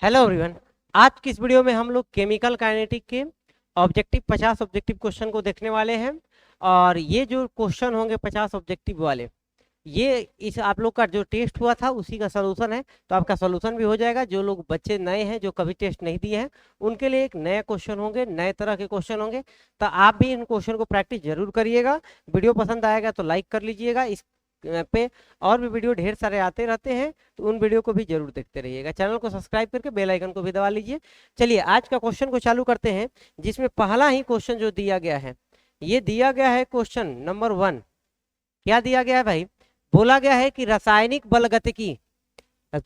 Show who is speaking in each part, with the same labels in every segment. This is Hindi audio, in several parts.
Speaker 1: Hello everyone. आज की इस वीडियो में हम लोग केमिकल काइनेटिक के ऑब्जेक्टिव 50 ऑब्जेक्टिव क्वेश्चन को देखने वाले हैं। और ये जो क्वेश्चन होंगे 50 ऑब्जेक्टिव वाले, ये इस आप लोग का जो टेस्ट हुआ था उसी का सोल्यूशन है। तो आपका सोल्यूशन भी हो जाएगा। जो लोग बच्चे नए हैं जो कभी टेस्ट नहीं दिए हैं उनके लिए एक नए क्वेश्चन होंगे, नए तरह के क्वेश्चन होंगे। तो आप भी इन क्वेश्चन को प्रैक्टिस जरूर करिएगा। वीडियो पसंद आएगा तो लाइक कर लीजिएगा। इस पे और भी वीडियो ढेर सारे आते रहते हैं, तो उन वीडियो को भी जरूर देखते रहिएगा। चैनल को सब्सक्राइब करके बेल आइकन को भी दबा लीजिए। चलिए आज का क्वेश्चन को चालू करते हैं, जिसमें पहला ही क्वेश्चन जो दिया गया है, ये दिया गया है क्वेश्चन नंबर 1। क्या दिया गया है भाई? बोला गया है कि रासायनिक बलगतिकी,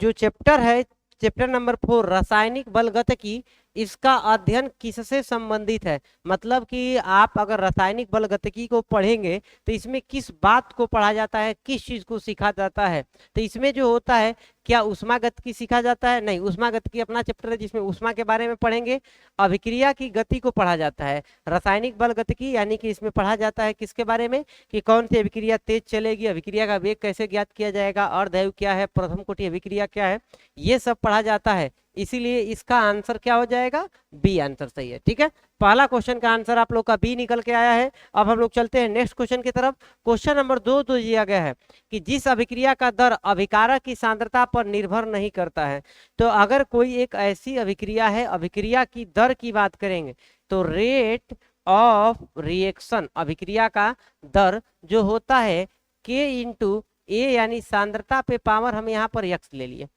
Speaker 1: जो चैप्टर है चैप्टर नंबर 4 रासायनिक बलगतिकी, इसका अध्ययन किससे संबंधित है। मतलब कि आप अगर रासायनिक बलगतिकी को पढ़ेंगे तो इसमें किस बात को पढ़ा जाता है, किस चीज को सीखा जाता है। तो इसमें जो होता है, क्या उष्मागतिकी सीखा जाता है? नहीं, उष्मागतिकी अपना चैप्टर है जिसमें उष्मा के बारे में पढ़ेंगे। अभिक्रिया की गति को पढ़ा जाता है। रासायनिक बलगतिकी यानी कि इसमें पढ़ा जाता है किसके बारे में, कि कौन सी अभिक्रिया तेज चलेगी, अभिक्रिया का वेग कैसे ज्ञात किया जाएगा, अर्धवायु क्या है, प्रथम कोटि अभिक्रिया क्या है, ये सब पढ़ा जाता है। इसीलिए इसका आंसर क्या हो जाएगा? बी आंसर सही है। ठीक है, पहला क्वेश्चन का आंसर आप लोग का बी निकल के आया है। अब हम लोग चलते हैं नेक्स्ट क्वेश्चन की तरफ। क्वेश्चन नंबर 2 तो दिया गया है कि जिस अभिक्रिया का दर अभिकारक की सांद्रता पर निर्भर नहीं करता है। तो अगर कोई एक ऐसी अभिक्रिया है, अभिक्रिया की दर की बात करेंगे तो रेट ऑफ रिएक्शन, अभिक्रिया का दर जो होता है के इंटू ए, यानी सांद्रता पे पावर हम यहाँ पर यक्स ले लिए।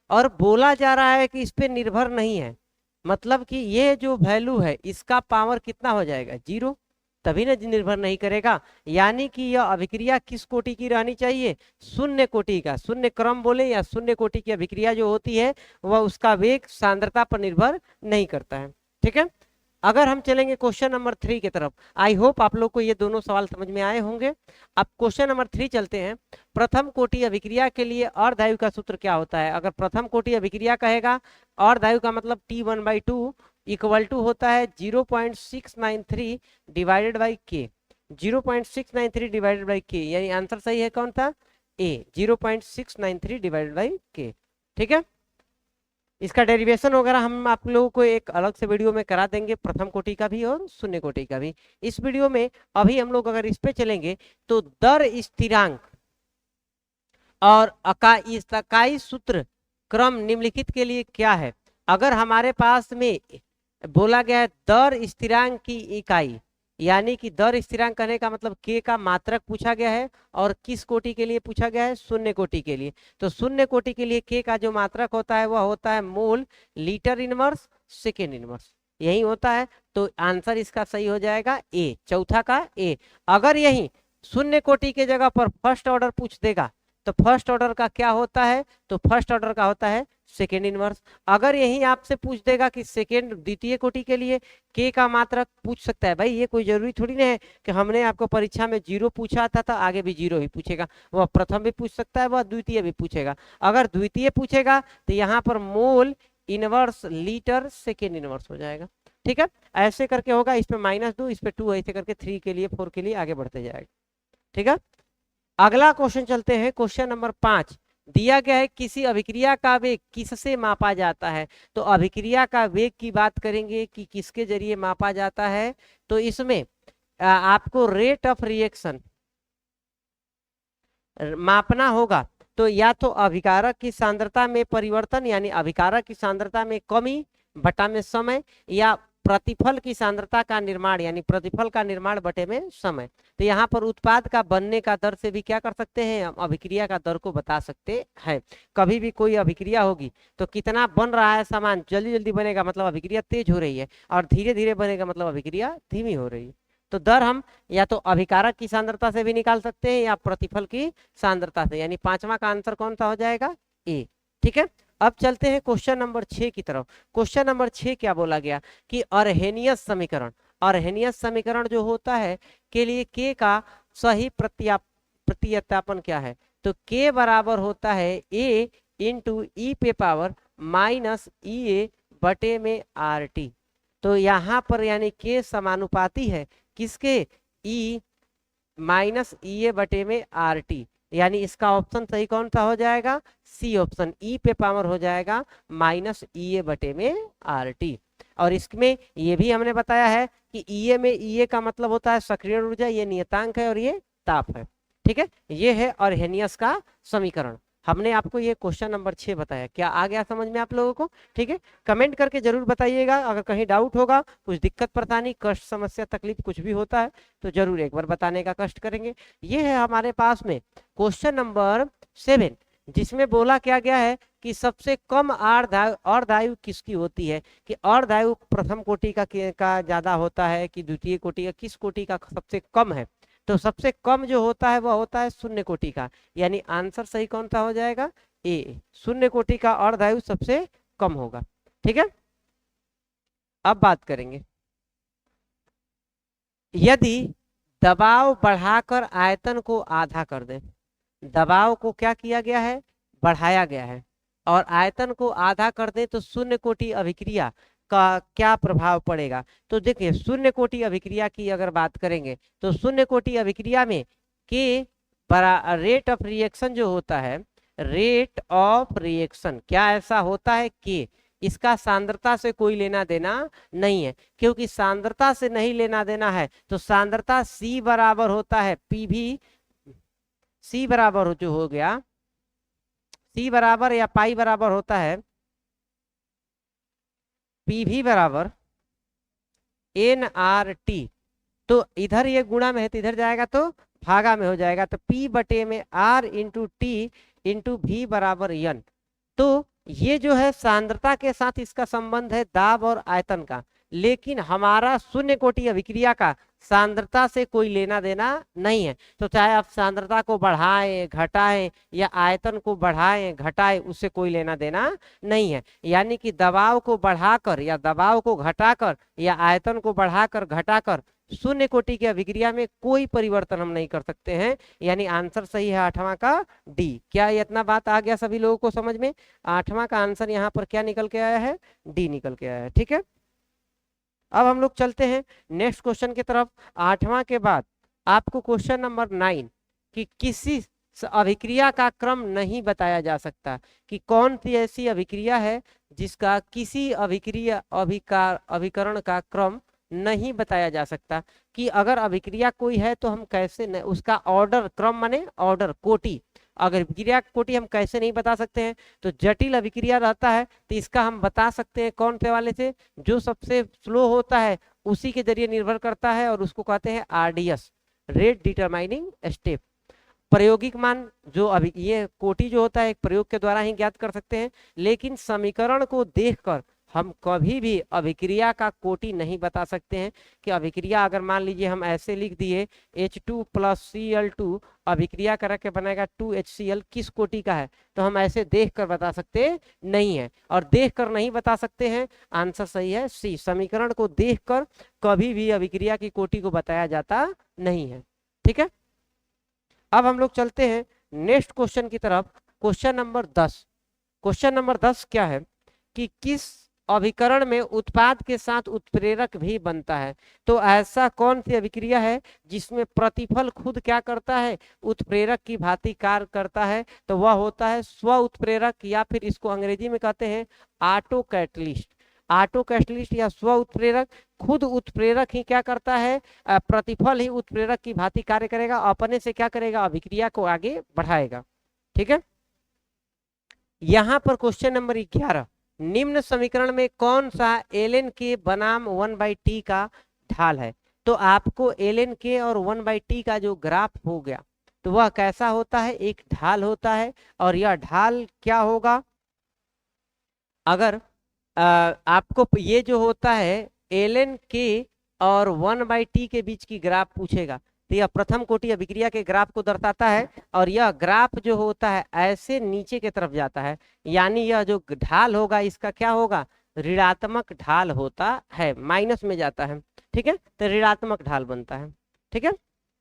Speaker 1: और बोला जा रहा है कि इस पे निर्भर नहीं है, मतलब कि ये जो वैल्यू है इसका पावर कितना हो जाएगा? 0। तभी ना निर्भर नहीं करेगा। यानी कि यह अभिक्रिया किस कोटि की रहनी चाहिए? शून्य कोटि का, शून्य क्रम बोले या शून्य कोटि की अभिक्रिया जो होती है वह उसका वेग सांद्रता पर निर्भर नहीं करता है। ठीक है, अगर हम चलेंगे क्वेश्चन नंबर 3 की तरफ, आई होप आप लोग को ये दोनों सवाल समझ में आए होंगे। अब क्वेश्चन नंबर 3 चलते हैं। प्रथम कोटि अभिक्रिया के लिए अर्धवायु का सूत्र क्या होता है? अगर प्रथम कोटि अभिक्रिया कहेगा, अर्धवायु का मतलब T1/2 इक्वल टू होता है 0.693 डिवाइडेड बाई के। 0.693 डिवाइडेड बाई के, यानी आंसर सही है कौन था? ए, 0.693 डिवाइडेड बाई के। ठीक है, इसका डेरिवेशन वगैरह हम आप लोगों को एक अलग से वीडियो में करा देंगे, प्रथम कोटि का भी और शून्य कोटि का भी। इस वीडियो में अभी हम लोग अगर इस पे चलेंगे तो दर स्थिरांक और इकाई सूत्र क्रम निम्नलिखित के लिए क्या है? अगर हमारे पास में बोला गया है दर स्थिरांक की इकाई, यानी कि दर स्थिरांक कहने का मतलब के का मात्रक पूछा गया है। और किस कोटि के लिए पूछा गया है? शून्य कोटि के लिए। तो शून्य कोटि के लिए के का जो मात्रक होता है वह होता है mole litre inverse second inverse, यही होता है। तो आंसर इसका सही हो जाएगा ए, चौथा का ए। अगर यही शून्य कोटि के जगह पर फर्स्ट ऑर्डर पूछ देगा तो फर्स्ट ऑर्डर का क्या होता है? तो फर्स्ट ऑर्डर का होता है सेकेंड इनवर्स। अगर यही आपसे पूछ देगा कि सेकेंड द्वितीय कोटि के लिए के का मात्रक पूछ सकता है, भाई ये कोई जरूरी थोड़ी ना है कि हमने आपको परीक्षा में 0 पूछा था तो आगे भी 0 ही पूछेगा। वह प्रथम भी पूछ सकता है, वह द्वितीय भी पूछेगा। अगर द्वितीय पूछेगा तो यहाँ पर मोल इनवर्स लीटर सेकेंड इनवर्स हो जाएगा। ठीक है, ऐसे करके होगा। इस पे -2, इस पे 2, ऐसे करके 3 के लिए 4 के लिए आगे बढ़ते जाएगा। ठीक है, अगला क्वेश्चन चलते हैं। क्वेश्चन नंबर 5 दिया गया है किसी अभिक्रिया का वेग किससे मापा जाता है। तो अभिक्रिया का वेग की बात करेंगे कि किसके जरिए मापा जाता है, तो इसमें आपको रेट ऑफ रिएक्शन मापना होगा। तो या तो अभिकारक की सांद्रता में परिवर्तन, यानी अभिकारक की सांद्रता में कमी बटा में समय, या प्रतिफल की सांद्रता का निर्माण, यानी प्रतिफल का निर्माण बटे में समय। तो यहाँ पर उत्पाद का बनने का दर से भी क्या कर सकते हैं? हम अभिक्रिया का दर को बता सकते हैं। कभी भी कोई अभिक्रिया होगी तो कितना बन रहा है सामान, जल्दी जल्दी बनेगा मतलब अभिक्रिया तेज हो रही है, और धीरे धीरे बनेगा मतलब अभिक्रिया धीमी हो रही है। तो दर हम या तो अभिकारक की सांद्रता से भी निकाल सकते हैं या प्रतिफल की सांद्रता से, यानी पांचवा का आंसर कौन सा हो जाएगा? ए। ठीक है, अब चलते हैं क्वेश्चन नंबर 6 की तरफ। क्वेश्चन नंबर 6 क्या बोला गया कि अर्हेनियस समीकरण, अर्हेनियस समीकरण जो होता है के लिए के का सही प्रतिस्थापन क्या है? तो के बराबर होता है ए इंटू ई पे पावर माइनस ई ए बटे में आर टी। तो यहाँ पर यानी के समानुपाती है किसके? ई माइनस ई ए बटे में आर टी, यानी इसका ऑप्शन सही कौन सा हो जाएगा, सी ऑप्शन, ई पे पावर हो जाएगा माइनस ई ए बटे में आर टी। और इसमें ये भी हमने बताया है कि ई ए में ई ए का मतलब होता है सक्रिय ऊर्जा, ये नियतांक है और ये ताप है। ठीक है, ये है अर्हेनियस का समीकरण। हमने आपको ये क्वेश्चन नंबर 6 बताया, क्या आ गया समझ में आप लोगों को? ठीक है, कमेंट करके जरूर बताइएगा, अगर कहीं डाउट होगा, कुछ दिक्कत परेशानी कष्ट समस्या तकलीफ कुछ भी होता है तो जरूर एक बार बताने का कष्ट करेंगे। ये है हमारे पास में क्वेश्चन नंबर 7, जिसमें बोला क्या गया है कि सबसे कम अर्धआयु किसकी होती है, कि अर्धआयु प्रथम कोटि का ज्यादा होता है कि द्वितीय कोटि का, किस कोटि का सबसे कम है? तो सबसे कम जो होता है वह होता है शून्य कोटि का, यानी आंसर सही कौन सा हो जाएगा, ए, शून्य कोटि का अर्धआयु सबसे कम होगा। ठीक है, अब बात करेंगे, यदि दबाव बढ़ाकर आयतन को आधा कर दें, दबाव को क्या किया गया है, बढ़ाया गया है, और आयतन को आधा कर दें तो शून्य कोटि अभिक्रिया का क्या प्रभाव पड़ेगा? तो देखिए शून्य कोटि अभिक्रिया की अगर बात करेंगे तो शून्य कोटि अभिक्रिया में के रेट ऑफ रिएक्शन जो होता है, रेट ऑफ रिएक्शन क्या ऐसा होता है कि इसका सांद्रता से कोई लेना देना नहीं है, क्योंकि सांद्रता से नहीं लेना देना है तो सांद्रता C बराबर होता है PV, C बराबर जो हो गया, C बराबर या पाई बराबर होता है PV बराबर NRT। तो इधर ये गुणा में है तो इधर जाएगा तो भागा में हो जाएगा, तो P बटे में R into T into V बराबर N। तो ये जो है सांद्रता के साथ इसका संबंध है दाब और आयतन का, लेकिन हमारा शून्य कोटि अभिक्रिया का सांद्रता से कोई लेना देना नहीं है। तो चाहे आप सांद्रता को बढ़ाएं घटाएं या आयतन को बढ़ाएं घटाएं, उससे कोई लेना देना नहीं है। यानी कि दबाव को बढ़ाकर या दबाव को घटाकर या आयतन को बढ़ाकर घटाकर शून्य कोटि की अभिक्रिया में कोई परिवर्तन हम नहीं कर सकते हैं, यानी आंसर सही है 8वां का डी। क्या इतना बात आ गया सभी लोगों को समझ में? 8वां का आंसर यहाँ पर क्या निकल के आया है, डी निकल के आया है। ठीक है, अब हम लोग चलते हैं नेक्स्ट क्वेश्चन की तरफ। 8वां के बाद आपको क्वेश्चन नंबर 9 कि किसी अभिक्रिया का क्रम नहीं बताया जा सकता, कि कौन सी ऐसी अभिक्रिया है जिसका किसी अभिकरण का क्रम नहीं बताया जा सकता, कि अगर अभिक्रिया कोई है तो हम कैसे न, उसका ऑर्डर, क्रम माने ऑर्डर, कोटि, अगर अभिक्रिया कोटि हम कैसे नहीं बता सकते हैं? तो जटिल अभिक्रिया रहता है तो इसका हम बता सकते हैं कौन से वाले से, जो सबसे स्लो होता है उसी के जरिए निर्भर करता है, और उसको कहते हैं RDS, रेट डिटरमाइनिंग स्टेप। प्रायोगिक मान जो अभी ये कोटि जो होता है एक प्रयोग के द्वारा ही ज्ञात कर सकते हैं, लेकिन समीकरण को देखकर हम कभी भी अभिक्रिया का कोटि नहीं बता सकते हैं। कि अभिक्रिया अगर मान लीजिए हम ऐसे लिख दिए H2 + Cl2 अभिक्रिया करके बनेगा 2HCl, किस कोटि का है? तो हम ऐसे देख कर बता सकते नहीं है, और देख कर नहीं बता सकते हैं, आंसर सही है सी, समीकरण को देखकर कभी भी अभिक्रिया की कोटि को बताया जाता नहीं है। ठीक है, अब हम लोग चलते हैं नेक्स्ट क्वेश्चन की तरफ, क्वेश्चन नंबर 10। क्वेश्चन नंबर 10 क्या है कि किस अभिकरण में उत्पाद के साथ उत्प्रेरक भी बनता है? तो ऐसा कौन सी अभिक्रिया है जिसमें प्रतिफल खुद क्या करता है, उत्प्रेरक की भांति कार्य करता है? तो वह होता है स्व उत्प्रेरक, या फिर इसको अंग्रेजी में कहते हैं ऑटो कैटलिस्ट। ऑटो कैटलिस्ट या स्व उत्प्रेरक, खुद उत्प्रेरक ही क्या करता है, प्रतिफल ही उत्प्रेरक की भांति कार्य करेगा, अपने से क्या करेगा, अभिक्रिया को आगे बढ़ाएगा। ठीक है, यहाँ पर क्वेश्चन नंबर 11, निम्न समीकरण में कौन सा ln k बनाम 1/t का ढाल है? तो आपको ln k और 1/t का जो ग्राफ हो गया तो वह कैसा होता है, एक ढाल होता है, और यह ढाल क्या होगा, अगर आपको ये जो होता है ln k और 1/t के बीच की ग्राफ पूछेगा तो यह प्रथम कोटि अभिक्रिया के ग्राफ को दर्शाता है, और यह ग्राफ जो होता है ऐसे नीचे की तरफ जाता है, यानी यह जो ढाल होगा इसका क्या होगा, ऋणात्मक ढाल होता है, माइनस में जाता है। ठीक है, तो ऋणात्मक ढाल बनता है। ठीक है,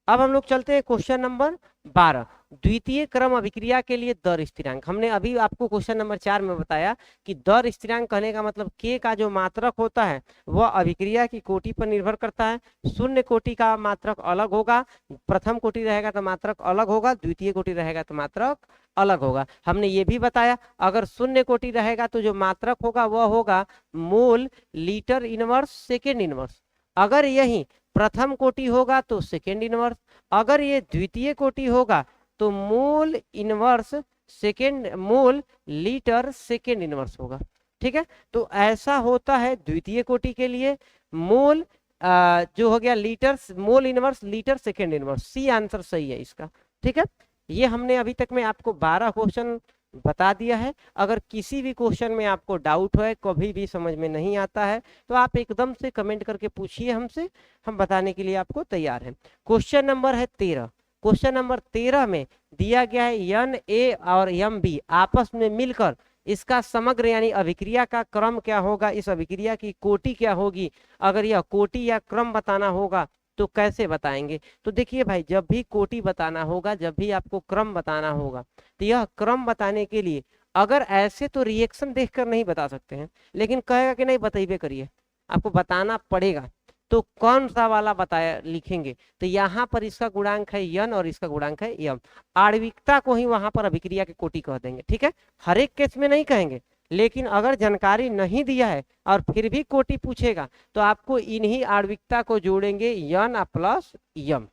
Speaker 1: अब हम लोग चलते हैं क्वेश्चन नंबर 12। द्वितीय क्रम अभिक्रिया के लिए दर स्थिरांक। हमने अभी आपको क्वेश्चन नंबर 4 में बताया कि दर स्थिरांक कहने का मतलब के का जो मात्रक होता है वह अभिक्रिया की कोटि पर निर्भर करता है। शून्य कोटि का मात्रक अलग होगा, प्रथम कोटि रहेगा तो मात्रक अलग होगा, द्वितीय कोटि रहेगा तो मात्रक अलग होगा। हमने ये भी बताया अगर शून्य कोटि रहेगा तो जो मात्रक होगा वह होगा मोल लीटर इनवर्स सेकेंड इनवर्स। अगर यही प्रथम कोटि होगा तो सेकेंड इनवर्स, अगर ये द्वितीय कोटि होगा तो mole inverse second mole litre second inverse होगा। ठीक है, तो ऐसा होता है द्वितीय कोटि के लिए मोल जो हो गया litre mole inverse litre second inverse. C answer सही है इसका। ठीक है, ये हमने अभी तक में आपको 12 क्वेश्चन बता दिया है। अगर किसी भी क्वेश्चन में आपको डाउट है, कभी भी समझ में नहीं आता है, तो आप एकदम से कमेंट करके पूछिए हमसे, हम बताने के लिए आपको तैयार हैं। क्वेश्चन नंबर है 13। क्वेश्चन नंबर 13 में दिया गया है एन ए और एम बी आपस में मिलकर इसका समग्र यानी अभिक्रिया का क्रम क्या होगा, इस अभिक्रिया की कोटि क्या होगी। अगर यह कोटि या क्रम बताना होगा तो कैसे बताएंगे। तो देखिए भाई, जब भी कोटि बताना होगा, जब भी आपको क्रम बताना होगा, तो यह क्रम बताने के लिए अगर ऐसे तो रिएक्शन देखकर नहीं बता सकते हैं, लेकिन कहेगा कि नहीं बताइए करिए, आपको बताना पड़ेगा। तो कौन सा वाला बताया लिखेंगे, तो यहाँ पर इसका गुणांक है यन और इसका गुणांक है यम। आणविकता को ही वहां पर अभिक्रिया की कोटि कह देंगे। ठीक है, हर एक केस में नहीं कहेंगे, लेकिन अगर जानकारी नहीं दिया है और फिर भी कोटि पूछेगा तो आपको इन्हीं आणविकता को जोड़ेंगे यन प्लस यम।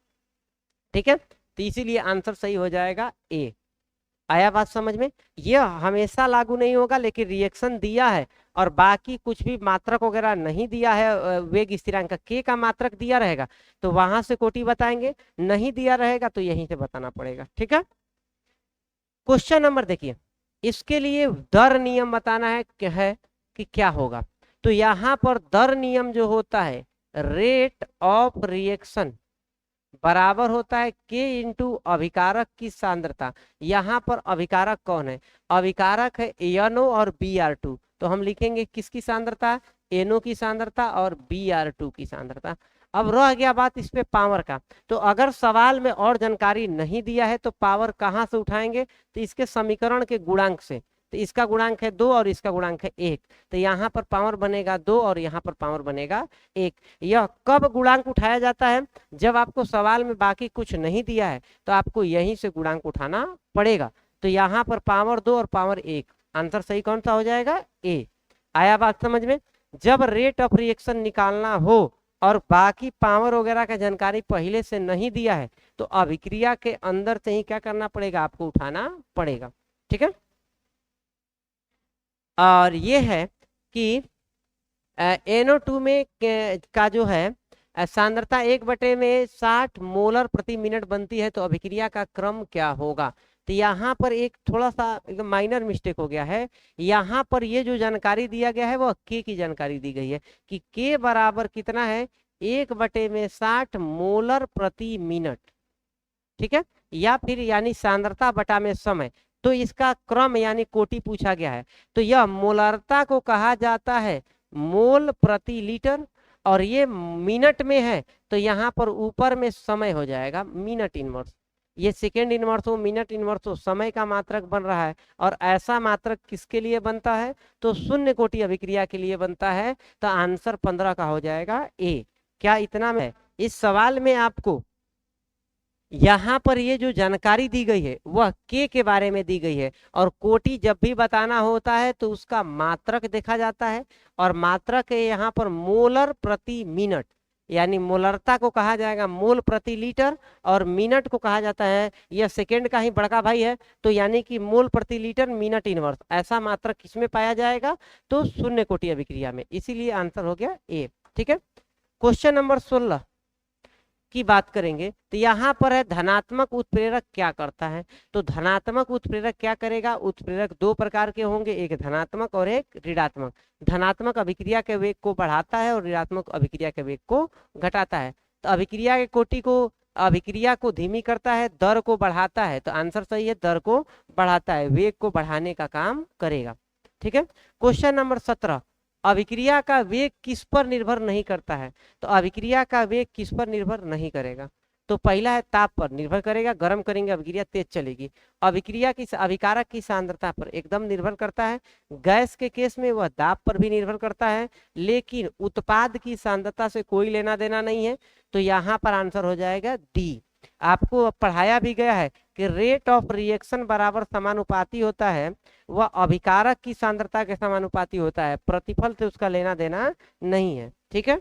Speaker 1: ठीक है, तो इसीलिए आंसर सही हो जाएगा ए। आया बात समझ में। यह हमेशा लागू नहीं होगा, लेकिन रिएक्शन दिया है और बाकी कुछ भी मात्रक वगैरह नहीं दिया है, वेग स्थिरांक के का मात्रक दिया रहेगा तो वहां से कोटि बताएंगे, नहीं दिया रहेगा तो यहीं से बताना पड़ेगा। ठीक है, क्वेश्चन नंबर देखिए, इसके लिए दर नियम बताना है कि क्या होगा। तो यहाँ पर दर नियम जो होता है रेट ऑफ रिएक्शन बराबर होता है के इंटू अभिकारक की सांद्रता। यहाँ पर अभिकारक कौन है, अभिकारक है एनओ और Br2। तो हम लिखेंगे किसकी सांद्रता, एनओ की सांद्रता और Br2 की सांद्रता। अब रह गया बात इस पे पावर का। तो अगर सवाल में और जानकारी नहीं दिया है तो पावर कहाँ से उठाएंगे, तो इसके समीकरण के गुणांक से। तो इसका गुणांक है 2 और इसका गुणांक है 1, तो यहाँ पर पावर बनेगा 2 और यहाँ पर पावर बनेगा 1। यह कब गुणांक उठाया जाता है, जब आपको सवाल में बाकी कुछ नहीं दिया है तो आपको यहीं से गुणांक उठाना पड़ेगा। तो यहाँ पर पावर 2 और पावर 1, आंसर सही कौन सा हो जाएगा, ए। आया बात समझ में। जब रेट ऑफ रिएक्शन निकालना हो और बाकी पावर वगैरह का जानकारी पहले से नहीं दिया है तो अभिक्रिया के अंदर से ही क्या करना पड़ेगा, आपको उठाना पड़ेगा। ठीक है, और ये है कि NO2 में का जो है सांद्रता 1/60 मोलर प्रति मिनट बनती है, तो अभिक्रिया का क्रम क्या होगा। तो यहाँ पर एक थोड़ा सा एकदम माइनर मिस्टेक हो गया है। यहाँ पर ये जो जानकारी दिया गया है वो के की जानकारी दी गई है कि के बराबर कितना है, 1/60 मोलर प्रति मिनट। ठीक है, या फिर यानी सांद्रता बटा में समय। तो इसका क्रम यानी कोटि पूछा गया है, तो यह मोलरता को कहा जाता है मोल प्रति लीटर, और ये मिनट में है तो यहाँ पर ऊपर में समय हो जाएगा मिनट इनवर्स। ये सेकेंड इनवर्स हो मिनट इनवर्स हो, समय का मात्रक बन रहा है। और ऐसा मात्रक किसके लिए बनता है, तो शून्य कोटि अभिक्रिया के लिए बनता है। तो आंसर 15 का हो जाएगा ए। क्या इतना में इस सवाल में आपको यहाँ पर ये जो जानकारी दी गई है वह के बारे में दी गई है, और कोटि जब भी बताना होता है तो उसका मात्रक देखा जाता है, और मात्रक है यहाँ पर मोलर प्रति मिनट, यानी मोलरता को कहा जाएगा मोल प्रति लीटर, और मिनट को कहा जाता है, यह सेकेंड का ही बड़का भाई है, तो यानी कि मोल प्रति लीटर मिनट इनवर्स। ऐसा मात्रक किसमें पाया जाएगा, तो शून्य कोटि अभिक्रिया में, इसीलिए आंसर हो गया ए। ठीक है, क्वेश्चन नंबर 16 की बात करेंगे। तो यहाँ पर है धनात्मक उत्प्रेरक क्या करता है। तो धनात्मक उत्प्रेरक क्या करेगा, उत्प्रेरक दो प्रकार के होंगे, एक धनात्मक और एक ऋणात्मक। धनात्मक अभिक्रिया के वेग को बढ़ाता है और ऋणात्मक अभिक्रिया के वेग को घटाता है। तो अभिक्रिया के कोटि को अभिक्रिया को धीमी करता है, दर को बढ़ाता है। तो आंसर सही है, दर को बढ़ाता है, वेग को बढ़ाने का काम करेगा। ठीक है, क्वेश्चन नंबर 17, अभिक्रिया का वेग किस पर निर्भर नहीं करता है। तो अभिक्रिया का वेग किस पर निर्भर नहीं करेगा, तो पहला है ताप पर निर्भर करेगा, गर्म करेंगे अभिक्रिया तेज चलेगी। अभिक्रिया की अभिकारक की सांद्रता पर एकदम निर्भर करता है। गैस के केस में वह दाब पर भी निर्भर करता है, लेकिन उत्पाद की सांद्रता से कोई लेना देना नहीं है। तो यहाँ पर आंसर हो जाएगा डी। आपको पढ़ाया भी गया है कि रेट ऑफ रिएक्शन बराबर समानुपाती होता है, वह अभिकारक की सांद्रता के समानुपाती होता है, प्रतिफल से उसका लेना देना नहीं है। ठीक है,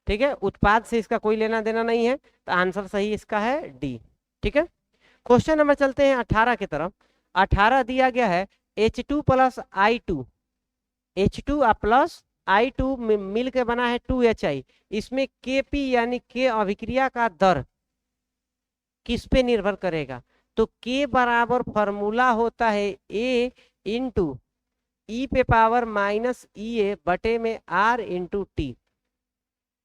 Speaker 1: ठीक है, उत्पाद से इसका कोई लेना देना नहीं है, तो आंसर सही इसका है डी। ठीक है, क्वेश्चन नंबर चलते हैं 18 की तरफ। 18 दिया गया है H2 plus I2, H2 plus I2 मिल के बना है 2HI। इसमें Kp यानी के अभिक्रिया का दर किस पे निर्भर करेगा? तो K बराबर फॉर्मूला होता है A इंटू ई पे पावर माइनस E बटे में R इंटू टी।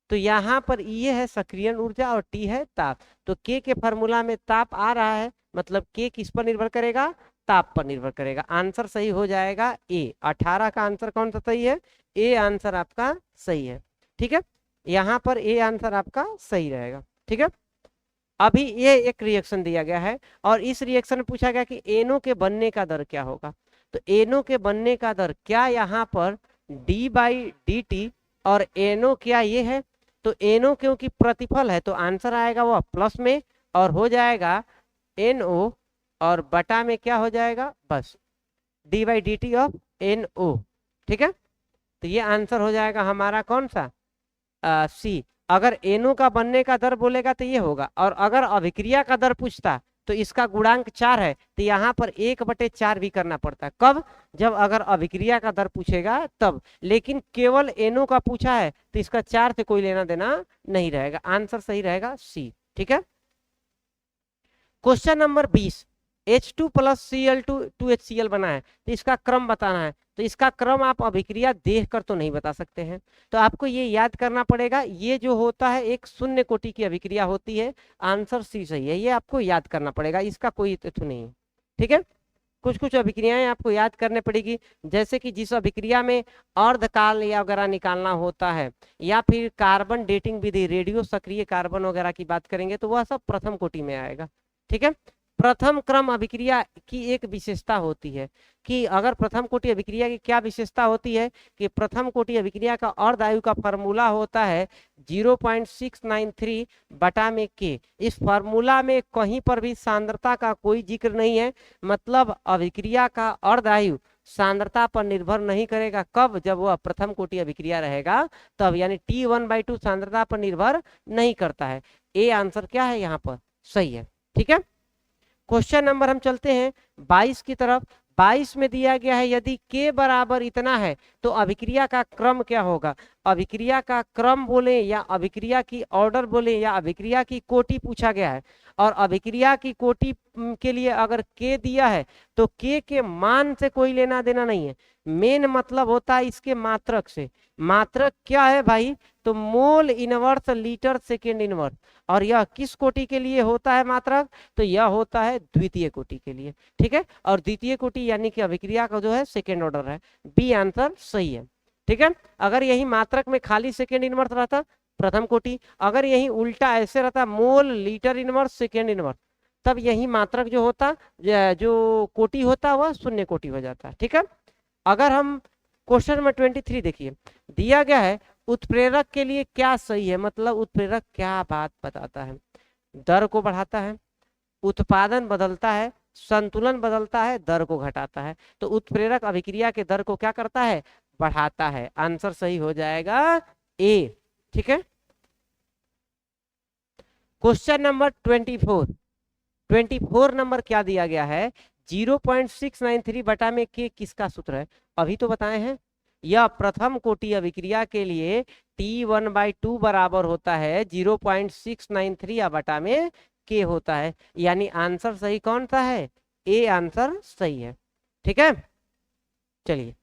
Speaker 1: तो यहाँ पर ये है सक्रियण ऊर्जा और टी है ताप। तो के फॉर्मूला में ताप आ रहा है, मतलब के किस पर निर्भर करेगा? ताप पर निर्भर करेगा। आंसर सही हो जाएगा ए। 18 का आंसर कौन सा सही है? ए आंसर आपका सही है। ठीक है, यहाँ पर ए आंसर आपका सही रहेगा। ठीक है, अभी ये एक रिएक्शन दिया गया है और इस रिएक्शन में पूछा गया कि एनो के बनने का दर क्या होगा। तो एनो के बनने का दर क्या, यहाँ पर d/dt और एनो क्या ये है, तो एनो क्योंकि प्रतिफल है तो आंसर आएगा वह प्लस में और हो जाएगा NO और बटा में क्या हो जाएगा, बस d/dt ऑफ NO। ठीक है, तो ये आंसर हो जाएगा हमारा कौन सा, सी। अगर एनो का बनने का दर बोलेगा तो ये होगा, और अगर अभिक्रिया का दर पूछता तो इसका गुणांक 4 है, तो यहाँ पर 1/4 भी करना पड़ता है। कब? जब अगर अभिक्रिया का दर पूछेगा तब। लेकिन केवल एनो का पूछा है तो इसका 4 से कोई लेना देना नहीं रहेगा। आंसर सही रहेगा सी। ठीक है, question number 20, H2 plus Cl2 2HCl बना है, तो इसका क्रम बताना है। तो इसका क्रम आप अभिक्रिया देखकर तो नहीं बता सकते हैं, तो आपको ये याद करना पड़ेगा। ये जो होता है एक शून्य कोटि की अभिक्रिया होती है। आंसर सी सही है, ये आपको याद करना पड़ेगा, इसका कोई तथ्य नहीं है। ठीक है, कुछ कुछ अभिक्रियाएं आपको याद करने पड़ेगी, जैसे कि जिस अभिक्रिया में अर्धकाल या वगैरह निकालना होता है, या फिर कार्बन डेटिंग विधि, रेडियो सक्रिय कार्बन वगैरह की बात करेंगे तो वह सब प्रथम कोटि में आएगा। ठीक है, प्रथम क्रम अभिक्रिया की एक विशेषता होती है कि अगर प्रथम कोटि अभिक्रिया की क्या विशेषता होती है कि प्रथम कोटि अभिक्रिया का अर्ध आयु का फॉर्मूला होता है 0.693 बटा में के। इस फॉर्मूला में कहीं पर भी सांद्रता का कोई जिक्र नहीं है, मतलब अभिक्रिया का अर्ध आयु सांद्रता पर निर्भर नहीं करेगा। कब? जब वह प्रथम कोटि अभिक्रिया रहेगा तब, यानी T1/2 सांद्रता पर निर्भर नहीं करता है। ए आंसर क्या है यहाँ पर सही है। ठीक है, क्वेश्चन नंबर हम चलते हैं 22 की तरफ। 22 में दिया गया है यदि के बराबर इतना है तो अभिक्रिया का क्रम क्या होगा। अभिक्रिया का क्रम बोले या अभिक्रिया की ऑर्डर बोले या अभिक्रिया की कोटि पूछा गया है, और अभिक्रिया की कोटि के लिए अगर के दिया है तो के मान से कोई लेना देना नहीं है। मेन मतलब होता है इसके मात्रक से। मात्रक क्या है भाई? तो मोल इनवर्स लीटर सेकेंड इनवर्स। और यह किस कोटि के लिए होता है मात्रक? तो यह होता है द्वितीय कोटि के लिए। ठीक है, और द्वितीय कोटि यानी कि अभिक्रिया का जो है सेकेंड ऑर्डर है। बी आंसर सही है। ठीक है, अगर यही मात्रक में खाली सेकेंड इनवर्स रहता प्रथम कोटि, अगर यही उल्टा ऐसे रहता मोल लीटर इनवर्स सेकेंड इनवर्स, तब यही मात्रक जो होता, जो कोटि होता वह शून्य कोटि हो जाता। ठीक है, अगर हम क्वेश्चन नंबर 23 देखिए, दिया गया है उत्प्रेरक के लिए क्या सही है, मतलब उत्प्रेरक क्या बात बताता है। दर को बढ़ाता है, उत्पादन बदलता है, संतुलन बदलता है, दर को घटाता है। तो उत्प्रेरक अभिक्रिया के दर को क्या करता है? बढ़ाता है। आंसर सही हो जाएगा ए। ठीक है, क्वेश्चन नंबर 24 नंबर क्या दिया गया है? 0.693 बटा में के किसका सूत्र है? अभी तो बताए हैं, यह प्रथम कोटि अभिक्रिया के लिए T1/2 बराबर होता है 0.693 बटा में के होता है, यानी आंसर सही कौन सा है? ए आंसर सही है। ठीक है, चलिए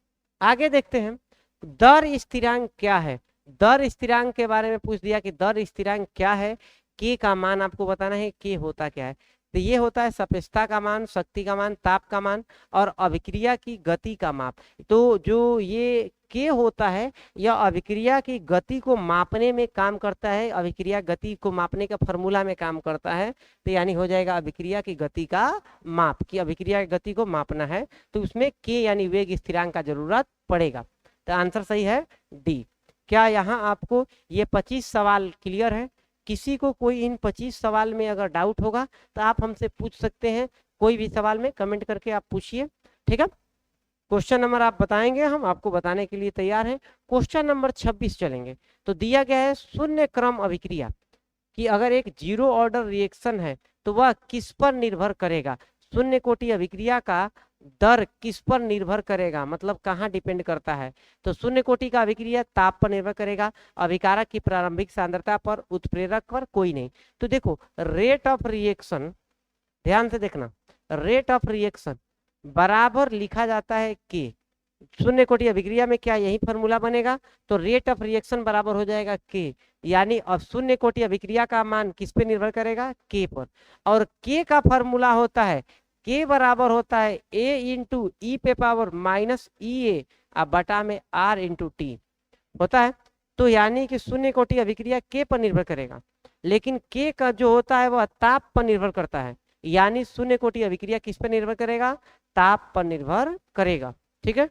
Speaker 1: आगे देखते हैं। दर स्थिरांक क्या है? दर स्थिरांक के बारे में पूछ दिया कि दर स्थिरांक क्या है, के का मान आपको बताना है, के होता क्या है। तो ये होता है सापेक्षता का मान, शक्ति का मान, ताप का मान और अभिक्रिया की गति का माप। तो जो ये के होता है यह अभिक्रिया की गति को मापने में काम करता है, अभिक्रिया गति को मापने का फॉर्मूला में काम करता है। तो यानी हो जाएगा अभिक्रिया की गति का माप, की अभिक्रिया की गति को मापना है तो उसमें के यानी वेग स्थिरांक का जरूरत पड़ेगा। तो आंसर सही है डी। क्या यहाँ आपको ये 25 सवाल क्लियर है? किसी को कोई इन 25 सवाल में अगर डाउट होगा तो आप हमसे पूछ सकते हैं, कोई भी सवाल में कमेंट करके आप पूछिए, ठीक है। क्वेश्चन नंबर आप बताएंगे, हम आपको बताने के लिए तैयार हैं। क्वेश्चन नंबर 26 चलेंगे। तो दिया गया है शून्य क्रम अभिक्रिया कि अगर एक जीरो ऑर्डर रिएक्शन है तो वह किस पर निर्भर करेगा? शून्य कोटि अभिक्रिया का दर किस पर निर्भर करेगा, मतलब कहाँ डिपेंड करता है? तो शून्य कोटि का अभिक्रिया ताप पर निर्भर करेगा, अभिकारक की प्रारंभिक सांद्रता पर, उत्प्रेरक पर कोई नहीं। तो देखो रेट ऑफ रिएक्शन, ध्यान से देखना, रेट ऑफ रिएक्शन बराबर लिखा जाता है के। शून्य कोटि अभिक्रिया में क्या यही फॉर्मूला बनेगा? तो रेट ऑफ रिएक्शन बराबर हो जाएगा के, यानी अब शून्य कोटि अभिक्रिया का मान किस पे निर्भर करेगा? के पर। और के का फॉर्मूला होता है, के बराबर होता है ए इंटू ई पे पावर माइनस ई ए बटा में आर इंटू टी होता है। तो यानी कि शून्य कोटि अभिक्रिया के पर निर्भर करेगा, लेकिन के का जो होता है वह ताप पर निर्भर करता है, यानी शून्य कोटि अभिक्रिया किस पर निर्भर करेगा? ताप पर निर्भर करेगा, ठीक है।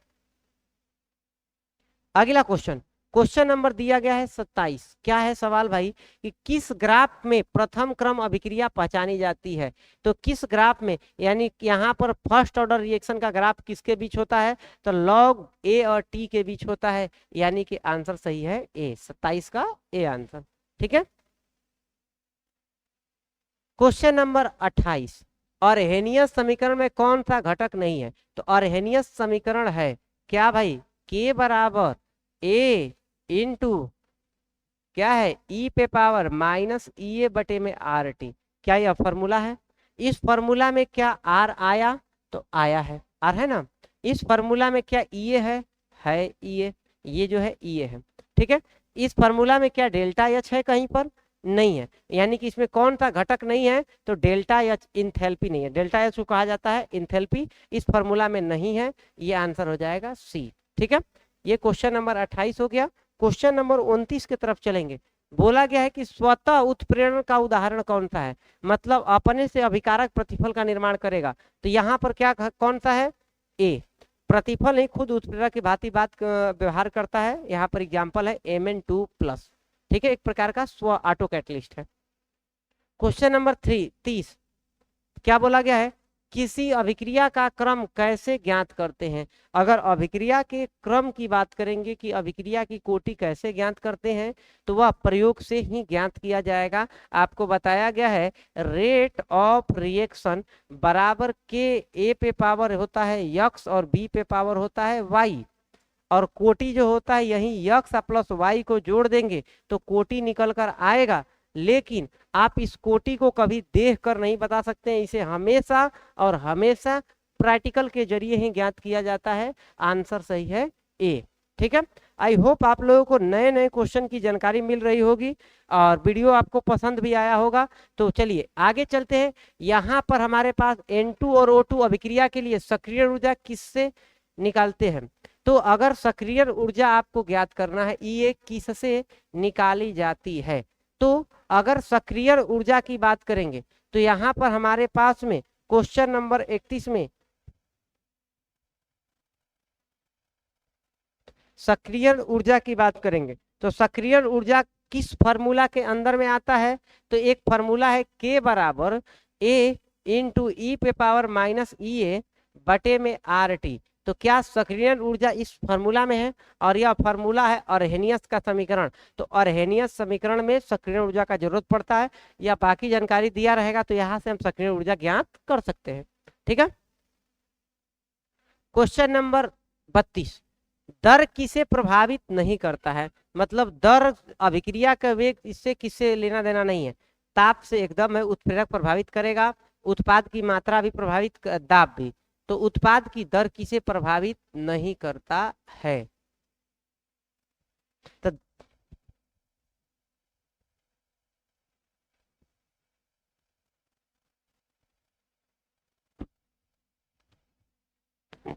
Speaker 1: अगला क्वेश्चन, क्वेश्चन नंबर दिया गया है 27। क्या है सवाल भाई कि किस ग्राफ में प्रथम क्रम अभिक्रिया पहचानी जाती है? तो किस ग्राफ में, यानी यहाँ पर फर्स्ट ऑर्डर रिएक्शन का ग्राफ किसके बीच होता है? तो लॉग ए और टी के बीच होता है, यानी कि आंसर सही है ए, 27 का ए आंसर, ठीक है। क्वेश्चन नंबर 28, अर्हेनियस समीकरण में कौन सा घटक नहीं है? तो अर्हेनियस समीकरण है क्या भाई? के बराबर ए इंटू क्या है ई पे पावर माइनस ई ए बटे में आर टी। क्या यह फॉर्मूला है? इस फॉर्मूला में क्या आर आया? तो आया है, आर है ना। इस फॉर्मूला में क्या ई ए है ई ए, ये जो है ई ए है, ठीक है। इस फॉर्मूला में क्या डेल्टा एच है? कहीं पर नहीं है, यानी कि इसमें कौन सा घटक नहीं है? तो डेल्टा एच, इंथैल्पी नहीं है। डेल्टा एच को कहा जाता है इंथैल्पी, इस फॉर्मूला में नहीं है, ये आंसर हो जाएगा सी, ठीक है। ये क्वेश्चन नंबर 28 हो गया। क्वेश्चन नंबर 29 की तरफ चलेंगे। बोला गया है कि स्वतः उत्प्रेरण का उदाहरण कौन सा है? मतलब अपने से अभिकारक प्रतिफल का निर्माण करेगा। तो यहाँ पर क्या कौन सा है? ए, प्रतिफल नहीं खुद उत्प्रेरक की भांति बात व्यवहार करता है। यहाँ पर एग्जाम्पल है Mn2+, ठीक है, एक प्रकार का स्व ऑटो कैटलिस्ट है। क्वेश्चन नंबर 30, क्या बोला गया है? किसी अभिक्रिया का क्रम कैसे ज्ञात करते हैं? अगर अभिक्रिया के क्रम की बात करेंगे कि अभिक्रिया की कोटि कैसे ज्ञात करते हैं, तो वह प्रयोग से ही ज्ञात किया जाएगा। आपको बताया गया है रेट ऑफ रिएक्शन बराबर के ए पे पावर होता है यक्स और बी पे पावर होता है वाई, और कोटि जो होता है यही यक्स प्लस वाई को जोड़ देंगे तो कोटि निकल कर आएगा। लेकिन आप इस कोटि को कभी देख कर नहीं बता सकते हैं, इसे हमेशा और हमेशा प्रैक्टिकल के जरिए ही ज्ञात किया जाता है। आंसर सही है ए, ठीक है। आई होप आप लोगों को नए नए क्वेश्चन की जानकारी मिल रही होगी और वीडियो आपको पसंद भी आया होगा। तो चलिए आगे चलते हैं। यहाँ पर हमारे पास N2 और O2 अभिक्रिया के लिए सक्रिय ऊर्जा किससे निकालते हैं? तो अगर सक्रिय ऊर्जा आपको ज्ञात करना है ये किससे निकाली जाती है? तो अगर सक्रिय ऊर्जा की बात करेंगे तो यहाँ पर हमारे पास में क्वेश्चन नंबर 31 में सक्रिय ऊर्जा की बात करेंगे तो सक्रिय ऊर्जा किस फार्मूला के अंदर में आता है? तो एक फार्मूला है के बराबर ए इंटू ई पे पावर माइनस ई ए बटे में आर टी। तो क्या सक्रिय ऊर्जा इस फार्मूला में है? और यह फार्मूला है अर्हेनियस का समीकरण। तो अर्हेनियस समीकरण में सक्रिय ऊर्जा का जरूरत पड़ता है, या बाकी जानकारी दिया रहेगा तो यहाँ से हम सक्रिय ऊर्जा ज्ञात कर सकते हैं, ठीक है। क्वेश्चन नंबर 32, दर किसे प्रभावित नहीं करता है? मतलब दर अभिक्रिया का वेग इससे किससे लेना देना नहीं है, ताप से एकदम है। उत्प्रेरक प्रभावित करेगा, उत्पाद की मात्रा भी प्रभावित, दाब भी। तो उत्पाद की दर किसे प्रभावित नहीं करता है? तो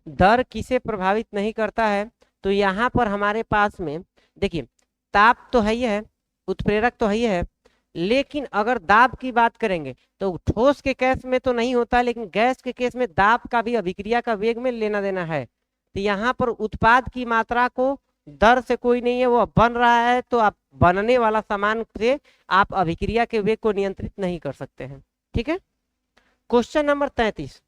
Speaker 1: दर किसे प्रभावित नहीं करता है, तो यहाँ पर हमारे पास में देखिए ताप तो है ही है, उत्प्रेरक तो है ही है, लेकिन अगर दाब की बात करेंगे तो ठोस के केस में तो नहीं होता, लेकिन गैस के केस में दाब का भी अभिक्रिया का वेग में लेना देना है। तो यहाँ पर उत्पाद की मात्रा को दर से कोई नहीं है, वो बन रहा है, तो आप बनने वाला सामान से आप अभिक्रिया के वेग को नियंत्रित नहीं कर सकते हैं। ठीक है। क्वेश्चन नंबर 33,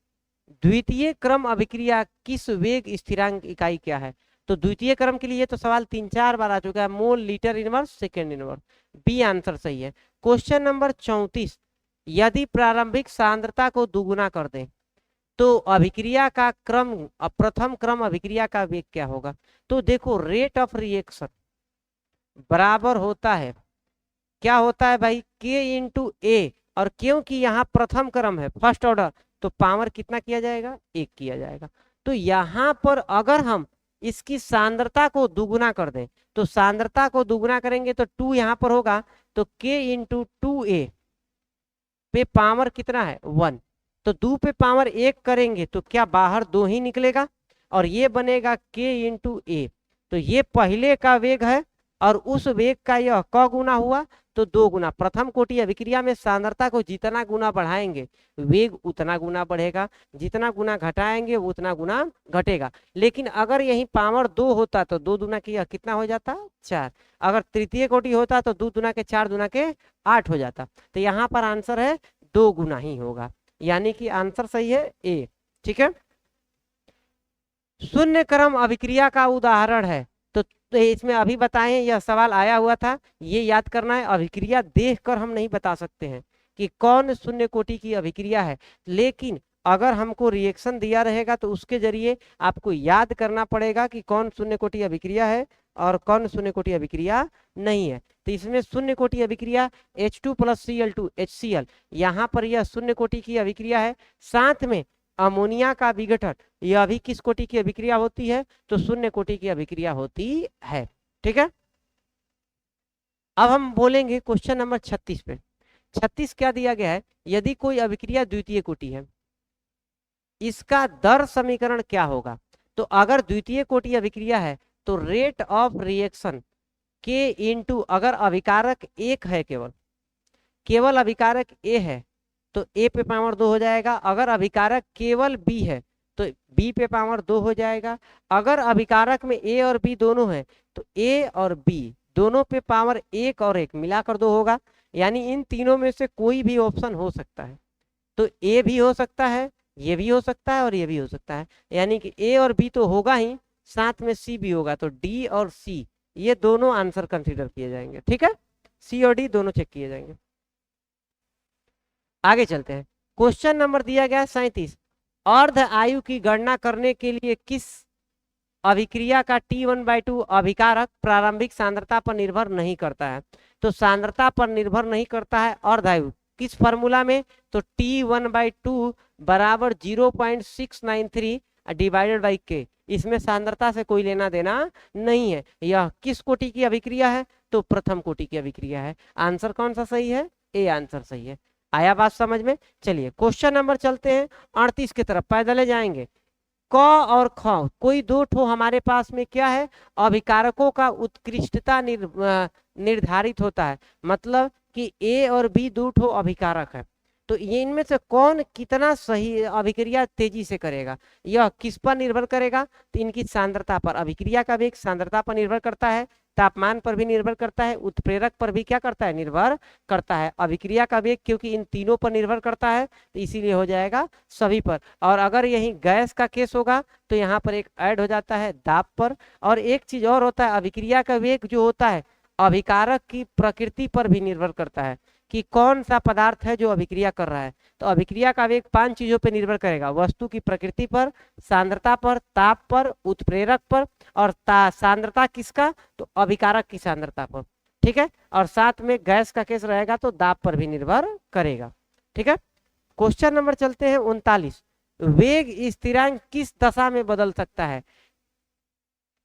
Speaker 1: द्वितीय क्रम अभिक्रिया किस वेग स्थिरांक इकाई क्या है। तो द्वितीय क्रम के लिए तो सवाल 3-4 बार आ चुका है, mole, litre inverse, second inverse, B answer सही है। क्वेश्चन नंबर 34, यदि प्रारंभिक सांद्रता को दुगुना कर दें तो अभिक्रिया का क्रम, प्रथम क्रम अभिक्रिया का वेग क्या होगा। तो देखो रेट ऑफ रिएक्शन बराबर होता है, क्या होता है भाई, के इंटू ए, और क्योंकि यहाँ प्रथम क्रम है, फर्स्ट ऑर्डर, तो पावर कितना किया जाएगा, 1 किया जाएगा। तो यहाँ पर अगर हम इसकी सांद्रता को दुगुना कर दें, तो सांद्रता को दुगुना करेंगे तो 2 यहाँ पर होगा, तो के इंटू 2a पे पावर कितना है, 1, तो 2 पे पावर 1 करेंगे तो क्या बाहर 2 ही निकलेगा, और ये बनेगा के इंटू ए। तो ये पहले का वेग है, और उस वेग का यह क गुना हुआ, तो 2 गुना। प्रथम कोटि अभिक्रिया में सांद्रता को जितना गुना बढ़ाएंगे वेग उतना गुना बढ़ेगा, जितना गुना घटाएंगे उतना गुना घटेगा। लेकिन अगर यही पावर 2 होता तो 2 दुना की कितना हो जाता, 4। अगर तृतीय कोटि होता तो 2 दुना के 4 दुना के 8 हो जाता। तो यहाँ पर आंसर है 2 गुना ही होगा, यानी कि आंसर सही है ए। ठीक है। शून्य क्रम अभिक्रिया का उदाहरण है, तो इसमें अभी बताएं, यह सवाल आया हुआ था, ये याद करना है। अभिक्रिया देखकर हम नहीं बता सकते हैं कि कौन शून्य कोटि की अभिक्रिया है, लेकिन अगर हमको रिएक्शन दिया रहेगा तो उसके जरिए आपको याद करना पड़ेगा कि कौन शून्य कोटि अभिक्रिया है और कौन शून्य कोटि अभिक्रिया नहीं है। तो इसमें शून्य कोटि अभिक्रिया H2 + Cl2 HCl, यहाँ पर यह शून्य कोटि की अभिक्रिया है। साथ में अमोनिया का विघटन, यह भी किस कोटि की अभिक्रिया होती है, तो शून्य कोटि की अभिक्रिया होती है। ठीक है। अब हम बोलेंगे क्वेश्चन नंबर 36 पे। 36 क्या दिया गया है, यदि कोई अभिक्रिया द्वितीय कोटि है, इसका दर समीकरण क्या होगा। तो अगर द्वितीय कोटि अभिक्रिया है तो रेट ऑफ रिएक्शन के इंटू, अगर अभिकारक एक है, केवल अभिकारक ए है तो ए पे पावर 2 हो जाएगा। अगर अभिकारक केवल बी है तो बी पे पावर 2 हो जाएगा। अगर अभिकारक में ए और बी दोनों है तो ए और बी दोनों पे पावर 1 और 1 मिलाकर 2 होगा। यानी इन तीनों में से कोई भी ऑप्शन हो सकता है, तो ए भी हो सकता है, ये भी हो सकता है और ये भी हो सकता है। यानी कि ए और बी तो होगा ही, साथ में सी भी होगा, तो डी और सी ये दोनों आंसर कंसीडर किए जाएंगे। ठीक है, सी और डी दोनों चेक किए जाएंगे। आगे चलते हैं। क्वेश्चन नंबर दिया गया 37, अर्ध आयु की गणना करने के लिए किस अभिक्रिया का T1/2 अभिकारक प्रारंभिक सांद्रता पर निर्भर नहीं करता है। तो सांद्रता पर निर्भर नहीं करता है अर्ध आयु, किस फॉर्मूला में, तो T1/2 बराबर 0.693 डिवाइडेड बाई के। इसमें सांद्रता से कोई लेना देना नहीं है। यह किस कोटि की अभिक्रिया है, तो प्रथम कोटि की अभिक्रिया है। आंसर कौन सा सही है, ए आंसर सही है। आया बात समझ में। चलिए क्वेश्चन नंबर चलते हैं 38 की तरफ, पैदल जाएंगे। क और ख कोई दो ठो हमारे पास में क्या है, अभिकारकों का उत्कृष्टता निर्धारित होता है। मतलब कि ए और बी दो ठो अभिकारक है, तो ये इनमें से कौन कितना सही अभिक्रिया तेजी से करेगा, यह किस पर निर्भर करेगा, तो इनकी सांद्रता पर। अभिक्रिया का वेग सांद्रता पर निर्भर करता है, तापमान पर भी निर्भर करता है, उत्प्रेरक पर भी क्या करता है, निर्भर करता है। अभिक्रिया का वेग क्योंकि इन तीनों पर निर्भर करता है तो इसीलिए हो जाएगा सभी पर। और अगर यही गैस का केस होगा तो यहाँ पर एक ऐड हो जाता है दाब पर। और एक चीज और होता है, अभिक्रिया का वेग जो होता है अभिकारक की प्रकृति पर भी निर्भर करता है कि कौन सा पदार्थ है जो अभिक्रिया कर रहा है। तो अभिक्रिया का वेग 5 चीजों पर निर्भर करेगा, वस्तु की प्रकृति पर, सांद्रता पर, ताप पर, उत्प्रेरक पर, और सांद्रता किसका, तो अभिकारक की सांद्रता पर। ठीक है, और साथ में गैस का केस रहेगा तो दाब पर भी निर्भर करेगा। ठीक है, क्वेश्चन नंबर चलते हैं 39, वेग स्थिरांक किस दशा में बदल सकता है,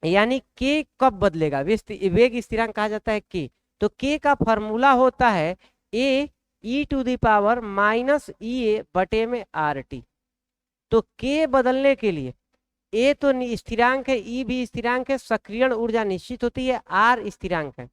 Speaker 1: यानी के कब बदलेगा। वेग स्थिरांक कहा जाता है के, तो के का फॉर्मूला होता है ए e⁻−EA बटे में RT। तो के बदलने के लिए ए तो स्थिरांक है, ई भी स्थिरांक है, सक्रियण ऊर्जा निश्चित होती है, आर स्थिरांक है।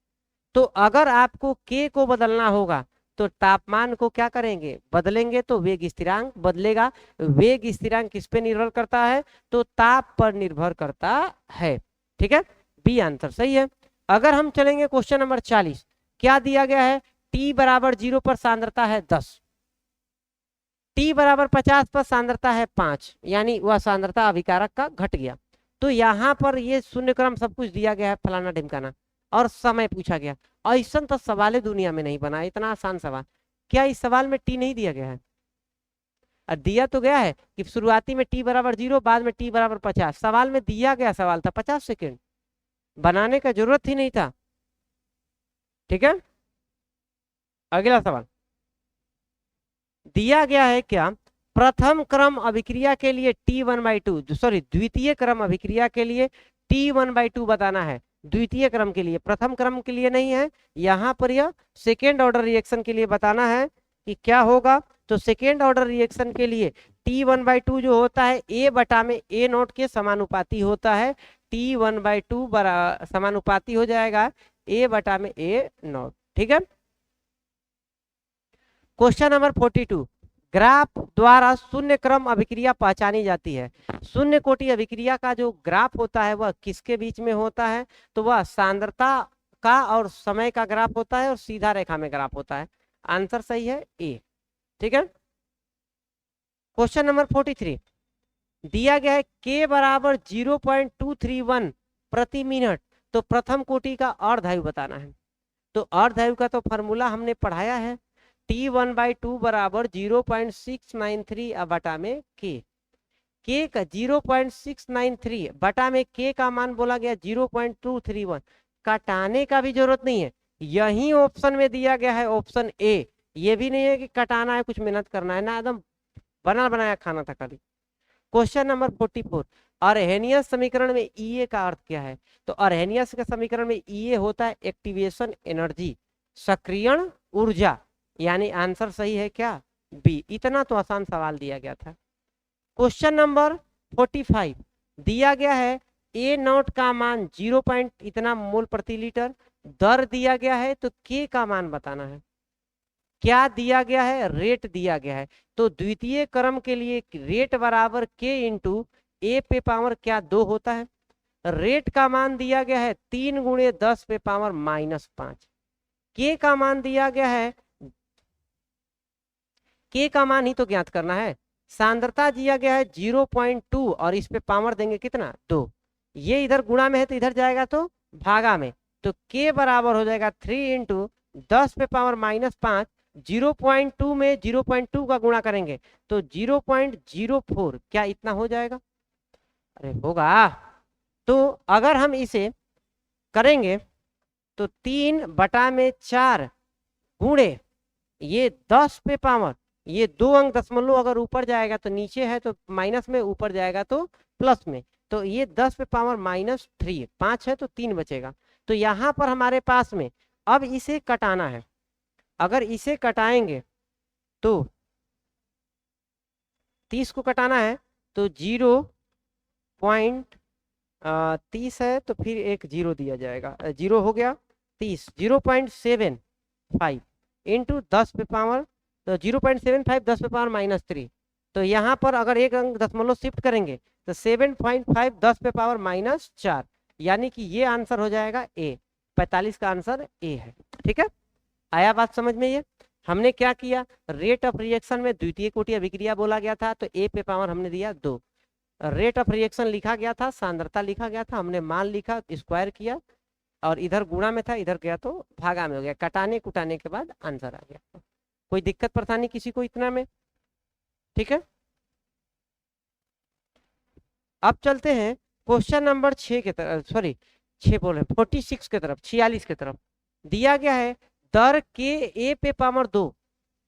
Speaker 1: तो अगर आपको के को बदलना होगा तो तापमान को क्या करेंगे, बदलेंगे, तो वेग स्थिरांक बदलेगा। वेग स्थिरांक किस पे निर्भर करता है, तो ताप पर निर्भर करता है। ठीक है, बी आंसर सही है। अगर हम चलेंगे क्वेश्चन नंबर 40, क्या दिया गया है, टी बराबर 0 पर सांद्रता है 10, टी बराबर 50 पर सांद्रता है 5, यानी वह सांद्रता अभिकारक का घट गया। तो यहाँ पर ये शून्य क्रम सब कुछ दिया गया है, फलाना ढिमकाना, और समय पूछा गया। ऐसा तो सवाल दुनिया में नहीं बना, इतना आसान सवाल। क्या इस सवाल में टी नहीं दिया गया है? दिया तो गया है कि शुरुआती में टी बराबर 0, बाद में टी बराबर 50। सवाल में दिया गया सवाल था 50 सेकेंड, बनाने का जरूरत ही नहीं था। ठीक है, अगला सवाल दिया गया है क्या, प्रथम क्रम अभिक्रिया के लिए T1/2, सॉरी द्वितीय क्रम अभिक्रिया के लिए T1/2 बताना है। द्वितीय क्रम के लिए, प्रथम क्रम के लिए नहीं है, यहाँ पर यह सेकेंड ऑर्डर रिएक्शन के लिए बताना है कि क्या होगा। तो सेकेंड ऑर्डर रिएक्शन के लिए T1/2 जो होता है A बटा में A नॉट के समानुपाती होता है। T1/2 समानुपाती हो जाएगा A बटा में A नॉट। ठीक है, क्वेश्चन नंबर 42, ग्राफ द्वारा शून्य क्रम अभिक्रिया पहचानी जाती है। शून्य कोटि अभिक्रिया का जो ग्राफ होता है वह किसके बीच में होता है, तो वह सांद्रता का और समय का ग्राफ होता है और सीधा रेखा में ग्राफ होता है। आंसर सही है ए। ठीक है, क्वेश्चन नंबर 43 दिया गया है के बराबर 0.231 प्रति मिनट, तो प्रथम कोटि का अर्धायु बताना है। तो अर्धायु का तो फॉर्मूला हमने पढ़ाया है, T1/2 बराबर 0.693 बटा में के का 0.693 बटा में के का मान बोला गया 0.231। कटाने का भी जरूरत नहीं है, यही ऑप्शन में दिया गया है, ऑप्शन ए। ये भी नहीं है कि कटाना है, कुछ मेहनत करना है ना, एकदम बना बनाया खाना था खाली। क्वेश्चन नंबर 44, अर्हेनियस समीकरण में ई का अर्थ क्या है, तो अर्हेनियस के समीकरण में ई होता है एक्टिवेशन एनर्जी, सक्रियण ऊर्जा, यानी आंसर सही है क्या, बी। इतना तो आसान सवाल दिया गया था। क्वेश्चन नंबर 45 दिया गया है ए नॉट का मान 0 पॉइंट इतना मोल प्रति लीटर, दर दिया गया है, तो के का मान बताना है। क्या दिया गया है, रेट दिया गया है। तो द्वितीय क्रम के लिए रेट बराबर के इंटू ए पे पावर क्या 2 होता है। रेट का मान दिया गया है 3 गुणे 10 पे पावर -5। के का मान दिया गया है, के का मान ही तो ज्ञात करना है। सांद्रता दिया गया है 0.2 और इस पे पावर देंगे कितना 2। ये इधर गुणा में है तो इधर जाएगा तो भागा में, तो के बराबर हो जाएगा 3 इंटू 10 पे पावर -5। 0.2 में 0.2 का गुणा करेंगे तो 0.04, क्या इतना हो जाएगा, अरे होगा। तो अगर हम इसे करेंगे तो 3 बटा में 4 गुणे ये 10 पे पावर, ये 2 अंक दशमलव अगर ऊपर जाएगा तो नीचे है तो माइनस में, ऊपर जाएगा तो प्लस में, तो ये 10 पे पावर -3, 5 है तो 3 बचेगा। तो यहाँ पर हमारे पास में अब इसे कटाना है। अगर इसे कटाएंगे तो 30 को कटाना है तो 0.30 है तो फिर एक 0 दिया जाएगा, 0 हो गया 30, 0.75 इंटू 10 पे पावर, तो 0.75 10 पे पावर -3। तो यहाँ पर अगर एक अंक दशमलव शिफ्ट करेंगे तो 7.5 10 पे पावर -4, यानी कि ये आंसर हो जाएगा ए। 45 का आंसर ए है। ठीक है, आया बात समझ में। ये हमने क्या किया, रेट ऑफ रिएक्शन में द्वितीय कोटि अभिक्रिया बोला गया था तो ए पे पावर हमने दिया 2। रेट ऑफ रिएक्शन लिखा गया था, सांद्रता लिखा गया था, हमने मान लिखा, स्क्वायर किया और इधर गुणा में था, इधर गया तो भागा में हो गया। कटाने कुटाने के बाद आंसर आ गया। कोई दिक्कत परेशानी किसी को इतना में? ठीक है, अब चलते हैं क्वेश्चन नंबर 6 के तरफ, सॉरी 6 बोल रहे 46 के तरफ, 46 के तरफ। दिया गया है दर के ए पे पावर 2,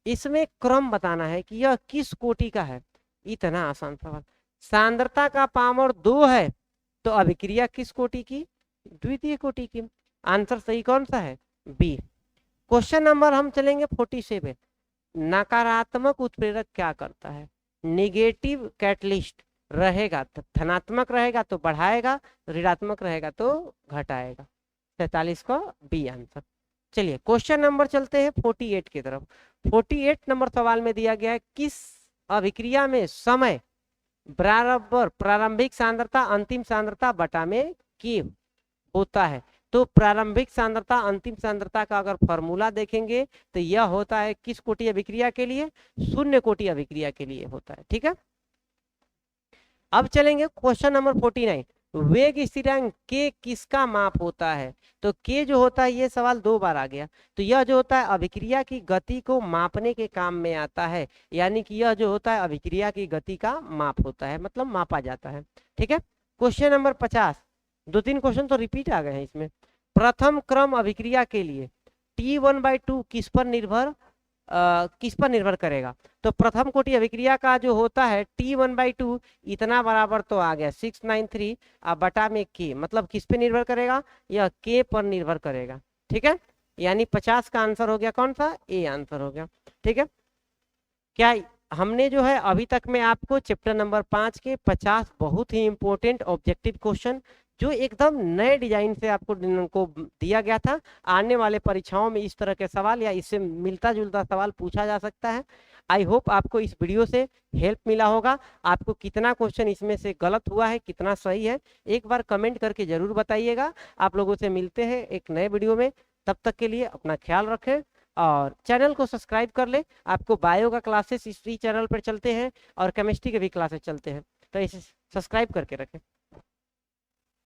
Speaker 1: इसमें क्रम बताना है कि यह किस कोटि का है। इतना आसान सवाल। सांद्रता का पावर 2 है तो अभिक्रिया किस कोटि की, द्वितीय कोटि की। आंसर सही कौन सा है, बी। क्वेश्चन नंबर हम चलेंगे 47, नकारात्मक उत्प्रेरक क्या करता है, नेगेटिव कैटलिस्ट रहेगा तो धनात्मक रहेगा तो बढ़ाएगा, ऋणात्मक रहेगा तो घटाएगा। 43 का बी आंसर। चलिए क्वेश्चन नंबर चलते हैं 48 की तरफ। 48 नंबर सवाल में दिया गया है किस अभिक्रिया में समय बराबर प्रारंभिक सांद्रता अंतिम सांद्रता बटा में के होता है। तो प्रारंभिक सांद्रता अंतिम सांद्रता का अगर फॉर्मूला देखेंगे तो यह होता है किस कोटि अभिक्रिया के लिए, शून्य कोटि अभिक्रिया के लिए होता है। ठीक है, अब चलेंगे क्वेश्चन नंबर 49। वेग स्थिरांक के किसका माप होता है। तो के जो होता है, ये सवाल 2 बार आ गया, तो यह जो होता है अभिक्रिया की गति को मापने के काम में आता है, यानी कि यह जो होता है अभिक्रिया की गति का माप होता है, मतलब मापा जाता है। ठीक है, क्वेश्चन नंबर 50। 2-3 क्वेश्चन तो रिपीट आ गए हैं इसमें। प्रथम क्रम अभिक्रिया के लिए T1/2 किस पर निर्भर करेगा। तो प्रथम कोटि अभिक्रिया का जो होता है T1/2 इतना बराबर तो आ गया 693 बटा में के, मतलब किस पे निर्भर करेगा, यह के पर निर्भर करेगा। ठीक है, यानी 50 का आंसर हो गया कौन सा, ए आंसर हो गया। ठीक है, क्या हमने जो है अभी तक में आपको चैप्टर नंबर 5 के 50 बहुत ही इंपॉर्टेंट ऑब्जेक्टिव क्वेश्चन जो एकदम नए डिजाइन से आपको को दिया गया था, आने वाले परीक्षाओं में इस तरह के सवाल या इससे मिलता जुलता सवाल पूछा जा सकता है। आई होप आपको इस वीडियो से हेल्प मिला होगा। आपको कितना क्वेश्चन इसमें से गलत हुआ है, कितना सही है, एक बार कमेंट करके जरूर बताइएगा। आप लोगों से मिलते हैं एक नए वीडियो में, तब तक के लिए अपना ख्याल रखें और चैनल को सब्सक्राइब कर ले। आपको बायो का क्लासेस इसी चैनल पर चलते हैं और केमिस्ट्री के भी क्लासेस चलते हैं, तो इसे सब्सक्राइब करके रखें।